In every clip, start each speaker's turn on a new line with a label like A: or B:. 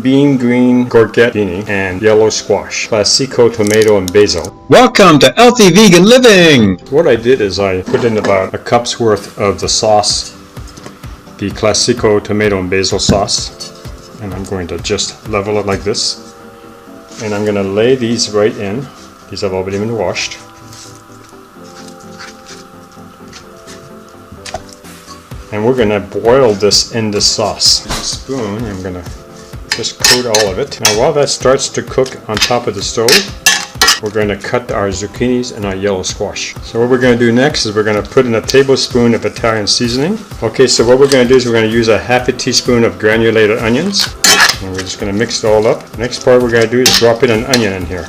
A: Bean green courgette and yellow squash, classico tomato and basil.
B: Welcome to Healthy Vegan Living!
A: What I did is I put in about a cup's worth of the sauce, the classico tomato and basil sauce, and I'm going to just level it like this. And I'm going to lay these right in. These have already been washed. And we're going to boil this in the sauce. With a spoon, I'm going to just coat all of it. Now while that starts to cook on top of the stove, we're going to cut our zucchinis and our yellow squash. So what we're going to do next is we're going to put in a tablespoon of Italian seasoning. Okay, so what we're going to do is we're going to use a half a teaspoon of granulated onions. And we're just going to mix it all up. Next part we're going to do is drop in an onion in here.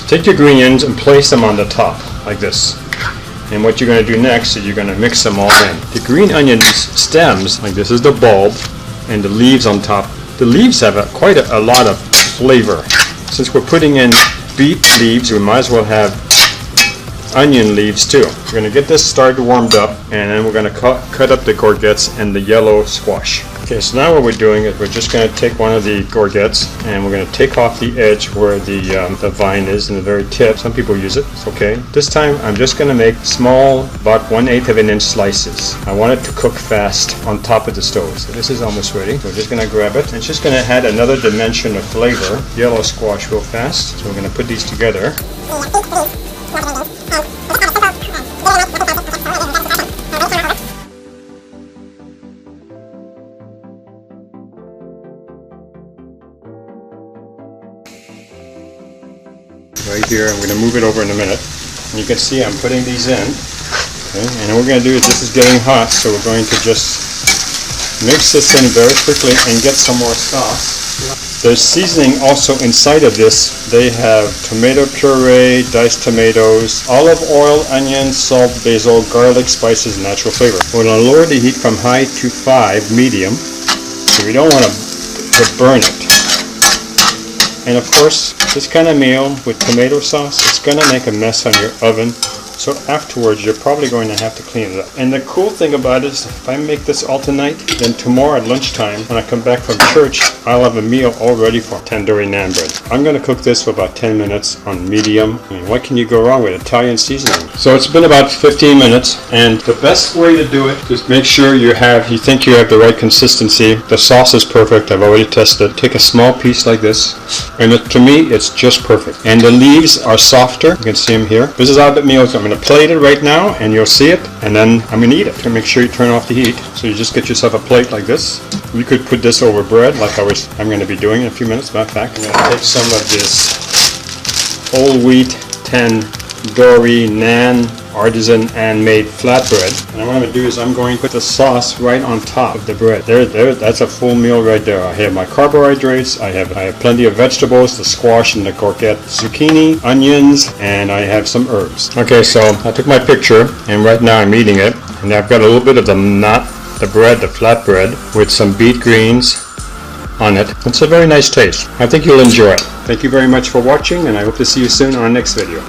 A: Take your green onions and place them on the top, like this. And what you're going to do next is you're going to mix them all in. The green onion stems, like this is the bulb, and the leaves on top. The leaves have quite a lot of flavor. Since we're putting in beet leaves, we might as well have onion leaves too. We're going to get this started warmed up, and then we're going to cut up the courgettes and the yellow squash. Okay, so now what we're doing is we're just going to take one of the courgettes and we're going to take off the edge where the vine is and the very tip. Some people use it, it's okay. This time I'm just going to make small, about 1/8 of an inch slices. I want it to cook fast on top of the stove. So this is almost ready. So we're just going to grab it, and it's just going to add another dimension of flavor. Yellow squash real fast. So we're going to put these together. Right here, I'm going to move it over in a minute. And you can see I'm putting these in. Okay, and what we're going to do is this is getting hot, so we're going to just mix this in very quickly and get some more sauce. There's seasoning also inside of this. They have tomato puree, diced tomatoes, olive oil, onion, salt, basil, garlic, spices, and natural flavor. We're going to lower the heat from high to 5, medium, so we don't want to burn it. And of course, this kind of meal with tomato sauce, it's going to make a mess on your oven. So afterwards, you're probably going to have to clean it up. And the cool thing about it is, if I make this all tonight, then tomorrow at lunchtime, when I come back from church, I'll have a meal all ready for tandoori naan bread. I'm going to cook this for about 10 minutes on medium. I mean, what can you go wrong with Italian seasoning? So it's been about 15 minutes, and the best way to do it is make sure you think you have the right consistency. The sauce is perfect. I've already tested it. Take a small piece like this, and to me, it's just perfect. And the leaves are softer. You can see them here. This is Abbott meals. I'm going to plate it right now, and you'll see it, and then I'm going to eat it. So make sure you turn off the heat. So you just get yourself a plate like this. You could put this over bread, like I'm going to be doing in a few minutes. Matter of fact, I'm going to take some of this whole wheat tandoori naan artisan and made flatbread, and what I'm going to do is I'm going to put the sauce right on top of the bread. There, that's a full meal right there. I have my carbohydrates, I have plenty of vegetables, the squash and the courgette, zucchini, onions, and I have some herbs. Okay, so I took my picture, and right now I'm eating it, and I've got a little bit of the bread, the flatbread, with some beet greens on it. It's a very nice taste. I think you'll enjoy it. Thank you very much for watching, and I hope to see you soon on our next video.